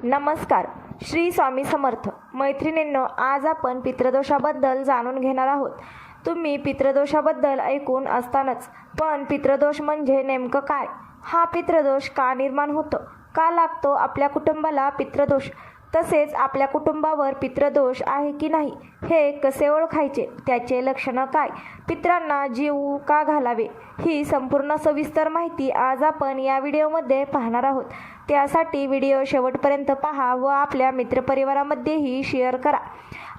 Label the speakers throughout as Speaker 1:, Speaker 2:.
Speaker 1: नमस्कार. श्री स्वामी समर्थ. मैत्रिणींनो, आज आपण पितृदोषाबद्दल जाणून घेणार आहोत. तुम्ही पितृदोषाबद्दल ऐकून असतानच, पण पितृदोष म्हणजे नेमकं काय? हा पितृदोष का निर्माण होतो? का लागतो आपल्या कुटुंबाला पितृदोष? तसेच आपल्या कुटुंबावर पितृदोष आहे की नाही हे कसे ओळखायचे? त्याचे लक्षणं काय? पितरांना जीव का घालावे? ही संपूर्ण सविस्तर माहिती आज आपण या व्हिडिओमध्ये पाहणार आहोत. त्यासाठी व्हिडिओ शेवटपर्यंत पहा व आपल्या मित्रपरिवारामध्येही शेअर करा.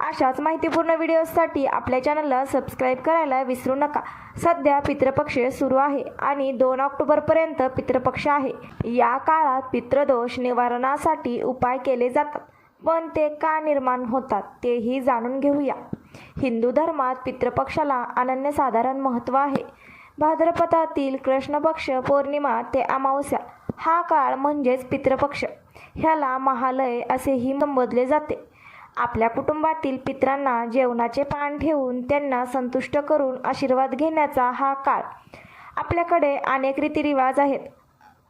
Speaker 1: अशाच माहितीपूर्ण व्हिडिओसाठी आपल्या चॅनलला सबस्क्राईब करायला विसरू नका. सध्या पितृपक्ष सुरू आहे आणि 2 ऑक्टोबरपर्यंत पितृपक्ष आहे. या काळात पितृदोष निवारणासाठी उपाय केले जातात, पण ते का निर्माण होतात तेही जाणून घेऊया. हिंदू धर्मात पितृपक्षाला अनन्यसाधारण महत्त्व आहे. भाद्रपदातील कृष्ण पक्ष पौर्णिमा ते अमावस्या हा काळ म्हणजेच पितृपक्ष. ह्याला महालय असेही संबोधले जाते. आपल्या कुटुंबातील पितरांना जेवणाचे पान ठेवून त्यांना संतुष्ट करून आशीर्वाद घेण्याचा हा काळ. आपल्याकडे अनेक रीतिरिवाज आहेत.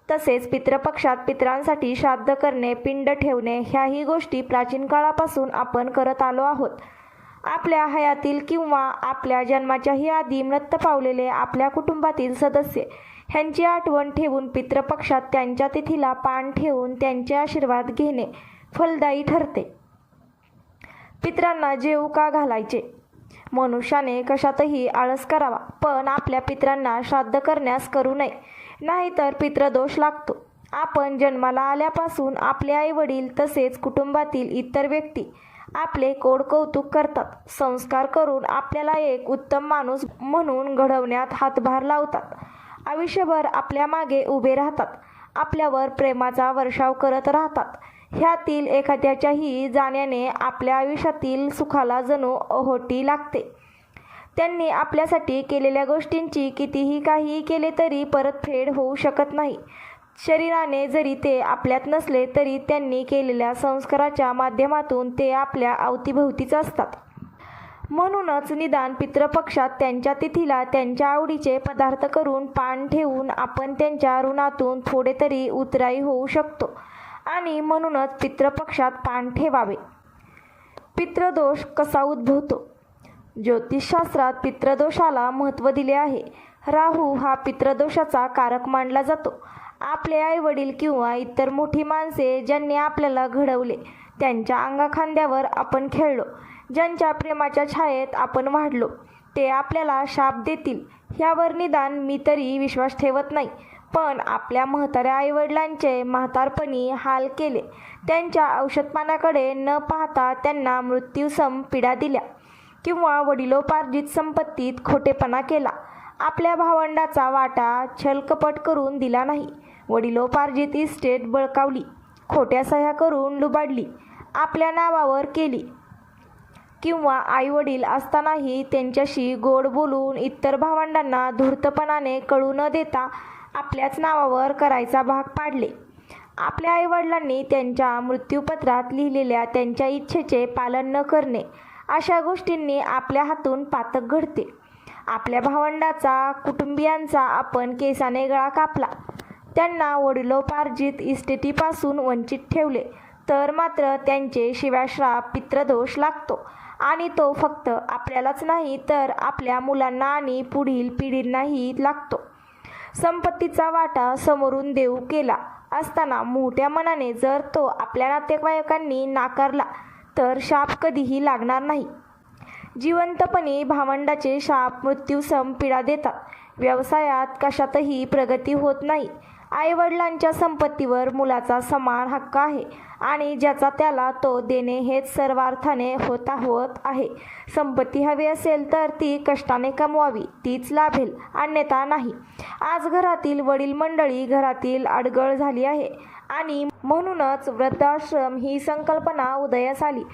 Speaker 1: तसेच पितृपक्षात पितरांसाठी श्राद्ध करणे, पिंड ठेवणे ह्याही गोष्टी प्राचीन काळापासून आपण करत आलो आहोत. आपल्या हयातील किंवा आपल्या जन्माच्याही आधी मृत पावलेले आपल्या कुटुंबातील सदस्य ह्यांची आठवण ठेवून पितृपक्षात त्यांच्या तिथीला पान ठेवून त्यांचे आशीर्वाद घेणे फलदायी ठरते. पितरांना जेवू का घालायचे? मनुष्याने कशातही आळस करावा, पण आपल्या पितरांना श्राद्ध करण्यास करू नये, नाहीतर पितृदोष लागतो. आपण जन्माला आल्यापासून आपले आईवडील तसेच कुटुंबातील इतर व्यक्ती आपले कोड कौतुक करतात. संस्कार करून आपल्याला एक उत्तम माणूस म्हणून घडवण्यात हातभार लावतात. आयुष्यभर आपल्या मागे उभे राहतात. आपल्यावर प्रेमाचा वर्षाव करत राहतात. ह्यातील एखाद्याच्याही जाण्याने आपल्या आयुष्यातील सुखाला जणू ओहोटी लागते. त्यांनी आपल्यासाठी केलेल्या गोष्टींची कितीही काही केले तरी परतफेड होऊ शकत नाही. शरीराने जरी ते आपल्यात नसले तरी त्यांनी केलेल्या संस्काराच्या माध्यमातून ते आपल्या अवतीभोवतीच असतात. म्हणूनच निदान पितृपक्षात त्यांच्या तिथीला त्यांच्या आवडीचे पदार्थ करून पान ठेवून आपण त्यांच्या ऋणातून थोडे तरी उतराई होऊ शकतो. आणि म्हणूनच पितृपक्षात पान ठेवावे. पितृदोष कसा उद्भवतो? ज्योतिषशास्त्रात पितृदोषाला महत्त्व दिले आहे. राहू हा पितृदोषाचा कारक मानला जातो. आपले आईवडील किंवा इतर मोठी माणसे ज्यांनी आपल्याला घडवले, त्यांच्या अंगाखांद्यावर आपण खेळलो, ज्यांच्या प्रेमाच्या छायेत आपण वाढलो, ते आपल्याला शाप देतील ह्यावर निदान मी तरी विश्वास ठेवत नाही. पण आपल्या म्हाताऱ्या आईवडिलांचे म्हातारपणी हाल केले, त्यांच्या औषधपानाकडे न पाहता त्यांना मृत्यूसम पीडा दिल्या किंवा वडिलोपार्जित संपत्तीत खोटेपणा केला, आपल्या भावंडाचा वाटा छलकपट करून दिला नाही, वडिलोपार्जित इस्टेट बळकावली, खोट्या सह्या करून लुबाडली, आपल्या नावावर केली किंवा आईवडील असतानाही त्यांच्याशी गोड बोलून इतर भावंडांना धूर्तपणाने कळू न देता आपल्याच नावावर करायचा भाग पाडले. आपल्या आईवडिलांनी त्यांच्या मृत्यूपत्रात लिहिलेल्या त्यांच्या इच्छेचे पालन न करणे, अशा गोष्टींनी आपल्या हातून पातक घडते. आपल्या भावंडाचा, कुटुंबियांचा आपण केसाने गळा कापला, त्यांना वडिलोपार्जित इस्टेटीपासून वंचित ठेवले, तर मात्र त्यांचे शिव्याश्राप पितृदोष लागतो. आणि तो फक्त आपल्यालाच नाही तर आपल्या मुलांना आणि पुढील पिढींनाही लागतो. संपत्तीचा वाटा समोरून देऊ केला असताना मोठ्या मनाने जर तो आपल्या नातेवाईकांनी नाकारला तर शाप कधीही लागणार नाही. जिवंतपणी भावंडाचे शाप मृत्यूसम पीडा देतात. व्यवसायात कशातही प्रगती होत नाही. आईवडिलांच्या संपत्तीवर मुलाचा समान हक्क आहे आणि ज्याचा त्याला तो देणे हेच सर्वार्थाने होत आहे. संपत्ती हवी असेल तर ती कष्टाने कमवावी, तीच लाभेल, अन्यथा नाही. आज घरातील वडील मंडळी घरातील अडगळ झाली आहे आणि म्हणूनच वृद्धाश्रम ही संकल्पना उदयास आली.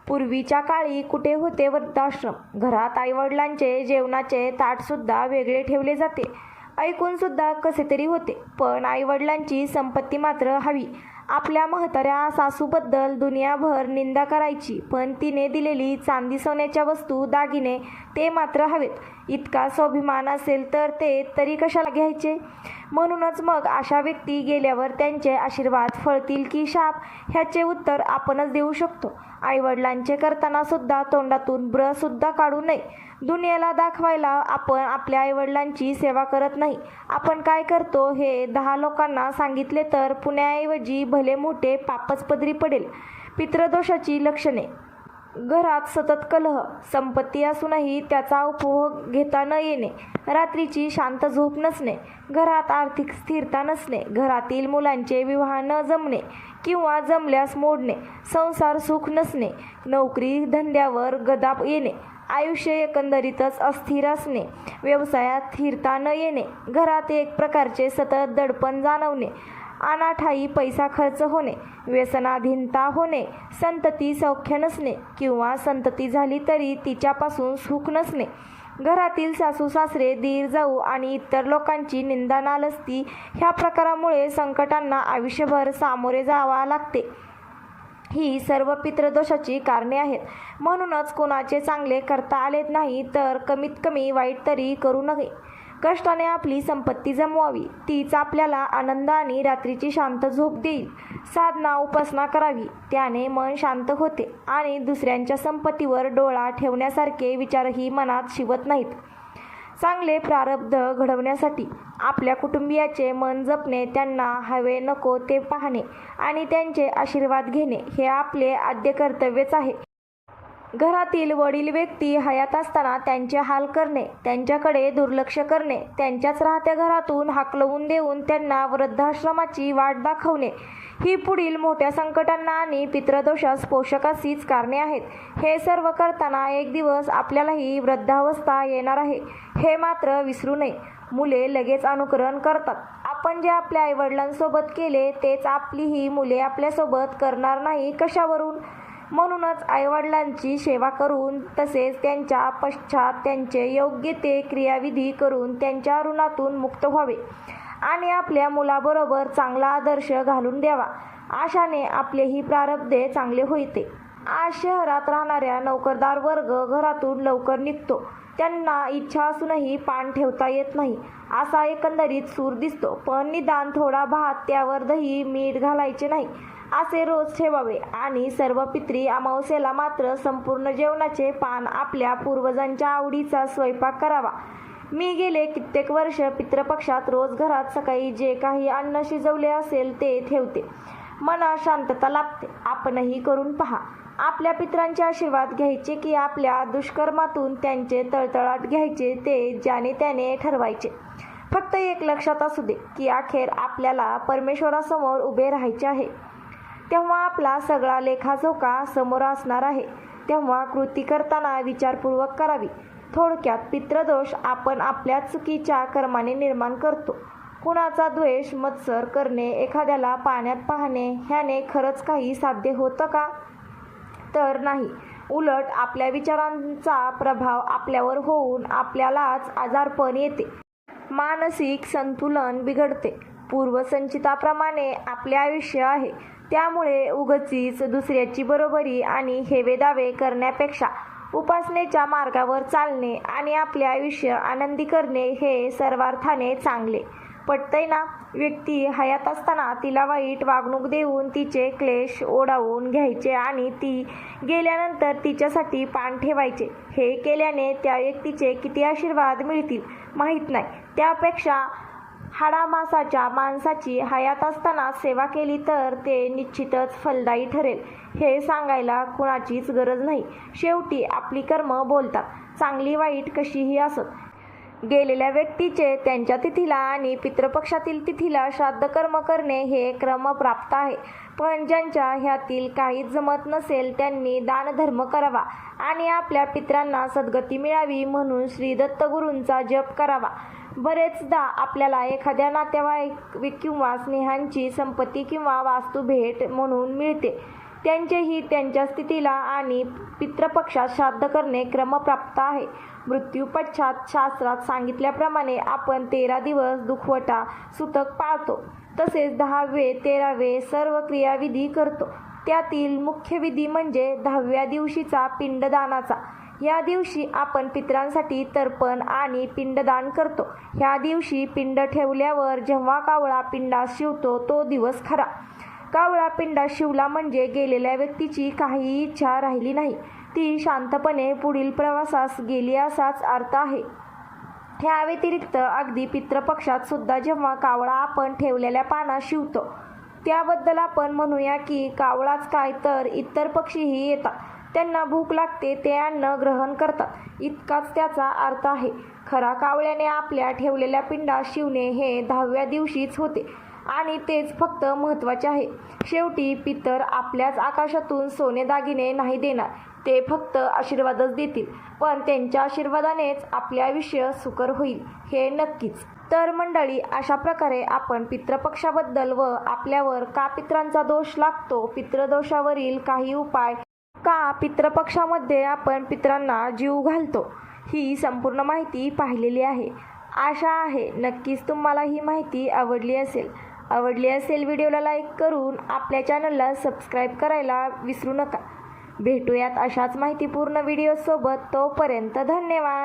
Speaker 1: पूर्वीच्या काळी कुठे होते वृद्धाश्रम? घरात आईवडिलांचे जेवणाचे ताटसुद्धा वेगळे ठेवले जाते. ऐकून सुद्धा कसे तरी होते. पण आईवडिलांची संपत्ती मात्र हवी. आपल्या म्हाताऱ्या सासूबद्दल दुनियाभर निंदा करायची, पण तिने दिलेली चांदी सोन्याच्या वस्तू, दागिने ते मात्र हवेत. इतका स्वाभिमान असेल तर ते तरी कशाला घ्यायचे? म्हणूनच मग अशा व्यक्ती गेल्यावर त्यांचे आशीर्वाद फळतील की शाप, ह्याचे उत्तर आपणच देऊ शकतो. आईवडिलांचे करताना सुद्धा तोंडातून ब्र सुद्धा काढू नये. दुनियेला दाखवायला आपण आपल्या आईवडिलांची सेवा करत नाही. आपण काय करतो हे 10 लोकांना सांगितले तर पुण्याऐवजी भले मोठे पापच पदरी पडेल. पितृदोषाची लक्षणे: घरात सतत कलह, संपत्ती असूनही त्याचा उपभोग घेता न येणे, रात्रीची शांत झोप नसणे, घरात आर्थिक स्थिरता नसणे, घरातील मुलांचे विवाह न जमणे किंवा जमल्यास मोडणे, संसार सुख नसणे, नोकरी धंद्यावर गदा येणे, आयुष्य एकंदरीतच अस्थिर असणे, व्यवसायात स्थिरता न येणे, घरात एक प्रकारचे सतत दडपण जाणवणे, अनाठायी पैसा खर्च होणे, व्यसनाधीनता होणे, संतती सौख्य नसणे किंवा संतती झाली तरी तिच्यापासून सुख नसणे, घरातील सासू सासरे, दीर जाऊ आणि इतर लोकांची निंदा नालस्ती, ह्या प्रकारामुळे संकटांना आयुष्यभर सामोरे जावे लागते. ही सर्व पितृदोषाची कारणे आहेत. म्हणूनच कोणाचे चांगले करता आले नाही तर कमीत कमी वाईट तरी करू नये. कष्टाने आपली संपत्ती जमवावी, तीच आपल्याला आनंद आणि रात्रीची शांत झोप देईल. साधना उपासना करावी, त्याने मन शांत होते आणि दुसऱ्यांच्या संपत्तीवर डोळा ठेवण्यासारखे विचारही मनात शिवत नाहीत. चांगले प्रारब्ध घडवण्यासाठी आपल्या कुटुंबियाचे मन जपणे, त्यांना हवे नको ते पाहणे आणि त्यांचे आशीर्वाद घेणे हे आपले आद्य कर्तव्यच आहे. घरातील वडील व्यक्ती हयात असताना त्यांचे हाल करणे, त्यांच्याकडे दुर्लक्ष करणे, त्यांच्याच राहत्या घरातून हाकलवून देऊन त्यांना वृद्धाश्रमाची वाट दाखवणे, ही पुढील मोठ्या संकटांना आणि पितृदोषास पोषक अशीच कारणे आहेत. हे सर्व करताना एक दिवस आपल्यालाही वृद्धावस्था येणार आहे, हे मात्र विसरू नये. मुले लगेच अनुकरण करतात. आपण जे आपल्या आईवडिलांसोबत केले तेच आपलीही मुले आपल्यासोबत करणार नाही कशावरून? म्हणूनच आईवडिलांची सेवा करून तसेच त्यांच्या पश्चात त्यांचे योग्य ते क्रियाविधी करून त्यांच्या ऋणातून मुक्त व्हावे आणि आपल्या मुलाबरोबर चांगला आदर्श घालून द्यावा. अशाने आपलेही प्रारब्धे चांगले होते. आज शहरात राहणाऱ्या नोकरदार वर्ग घरातून लवकर निघतो. त्यांना इच्छा असूनही पान ठेवता येत नाही असा एकंदरीत सूर दिसतो. पण निदान थोडा भात, त्यावर दही मीठ घालायचे नाही असे रोज ठेवावे आणि सर्व पितरी अमावस्येला मात्र संपूर्ण जेवणाचे पान आपल्या पूर्वजांच्या आवडीचा स्वयंपाक करावा. मी गेले कित्येक वर्ष पितृपक्षात रोज घरात सकाळी जे काही अन्न शिजवले असेल ते ठेवते. मनात शांतता लाभते. आपणही करून पहा. आपल्या पितरांचे आशीर्वाद घ्यायचे की आपल्या दुष्कर्मातून त्यांचे तळतळाट घ्यायचे ते ज्याने त्याने ठरवायचे. फक्त एक लक्षात असू दे की अखेर आपल्याला परमेश्वरासमोर उभे राहायचे आहे. तेव्हा आपला सगळा लेखाजोखा समोर असणार आहे. तेव्हा कृती करताना विचारपूर्वक करावी. थोडक्यात पितृदोष आपण आपल्या चुकीच्या कर्माने निर्माण करतो. कुणाचा द्वेष, मत्सर करणे, एखाद्याला पाण्यात पाहणे ह्याने खरंच काही साध्य होतं का? तर नाही. उलट आपल्या विचारांचा प्रभाव आपल्यावर होऊन आपल्यालाच आजारपण येते, मानसिक संतुलन बिघडते. पूर्वसंचिताप्रमाणे आपले आयुष्य आहे. त्यामुळे उगचीच दुसऱ्याची बरोबरी आणि हेवेदावे करण्यापेक्षा उपासनेच्या मार्गावर चालणे आणि आपले आयुष्य आनंदी करणे हे सर्वार्थाने चांगले. पटतंय ना? व्यक्ती हयात असताना तिला वाईट वागणूक देऊन तिचे क्लेश ओढावून घ्यायचे आणि ती गेल्यानंतर तिच्यासाठी पान ठेवायचे. हे केल्याने त्या व्यक्तीचे किती आशीर्वाद मिळतील माहीत नाही. त्यापेक्षा हाडामासाच्या माणसाची हयात असताना सेवा केली तर ते निश्चितच फलदायी ठरेल. हे सांगायला कुणाचीच गरज नाही. शेवटी आपली कर्म बोलतात, चांगली वाईट कशीही असत. गेलेल्या व्यक्तीचे त्यांच्या तिथीला आणि पितृपक्षातील तिथीला श्राद्ध कर्म करणे हे क्रमप्राप्त आहे. पण ज्यांच्या ह्यातील काहीच जमत नसेल त्यांनी दानधर्म करावा आणि आपल्या पितरांना सद्गती मिळावी म्हणून श्री दत्तगुरूंचा जप करावा. बरेचदा आपल्याला एखाद्या नातेवाईक किंवा स्नेहांची संपत्ती किंवा वास्तू भेट म्हणून मिळते. त्यांचेही त्यांच्या स्थितीला आणि पितृपक्षात श्राद्ध करणे क्रमप्राप्त आहे. मृत्यूपश्चात शास्त्रात सांगितल्याप्रमाणे आपण 13 दिवस दुखवटा सुतक पाळतो. तसेच 10वे 13वे सर्व क्रियाविधी करतो. त्यातील मुख्य विधी म्हणजे 10व्या दिवशीचा पिंडदानाचा. या दिवशी आपण पितरांसाठी तर्पण आणि पिंडदान करतो. ह्या दिवशी पिंड ठेवल्यावर जेव्हा कावळा पिंडात शिवतो तो दिवस खरा. कावळा पिंडात शिवला म्हणजे गेलेल्या व्यक्तीची काहीही इच्छा राहिली नाही, ती शांतपणे पुढील प्रवासास गेली असाच अर्थ आहे. ह्या व्यतिरिक्त अगदी पितृपक्षात सुद्धा जेव्हा कावळा आपण ठेवलेल्या पानात शिवतो त्याबद्दल आपण म्हणूया की कावळाच काय तर इतर पक्षीही येतात, त्यांना भूक लागते, ते अन्न ग्रहण करतात, इतकाच त्याचा अर्थ आहे. खरा कावळ्याने आपल्या ठेवलेल्या पिंडात शिवणे हे 10व्या दिवशीच होते आणि तेच फक्त महत्त्वाचे आहे. शेवटी पितर आपल्याच आकाशातून सोने दागिने नाही देणार, ते फक्त आशीर्वादच देतील, पण त्यांच्या आशीर्वादानेच आपले आयुष्य सुकर होईल हे नक्कीच. तर मंडळी, अशा प्रकारे आपण पितृपक्षाबद्दल व आपल्यावर का पितरांचा दोष लागतो, पितृदोषावरील काही उपाय, का पितृपक्षामध्ये आपण पितरांना जीव घालतो, ही संपूर्ण माहिती पाहिलेली आहे. आशा आहे नक्कीच तुम्हाला ही माहिती आवडली असेल. व्हिडिओला लाईक करून आपल्या चॅनलला सबस्क्राईब करायला विसरू नका. भेटूयात अशाच माहितीपूर्ण व्हिडिओसोबत. तोपर्यंत धन्यवाद.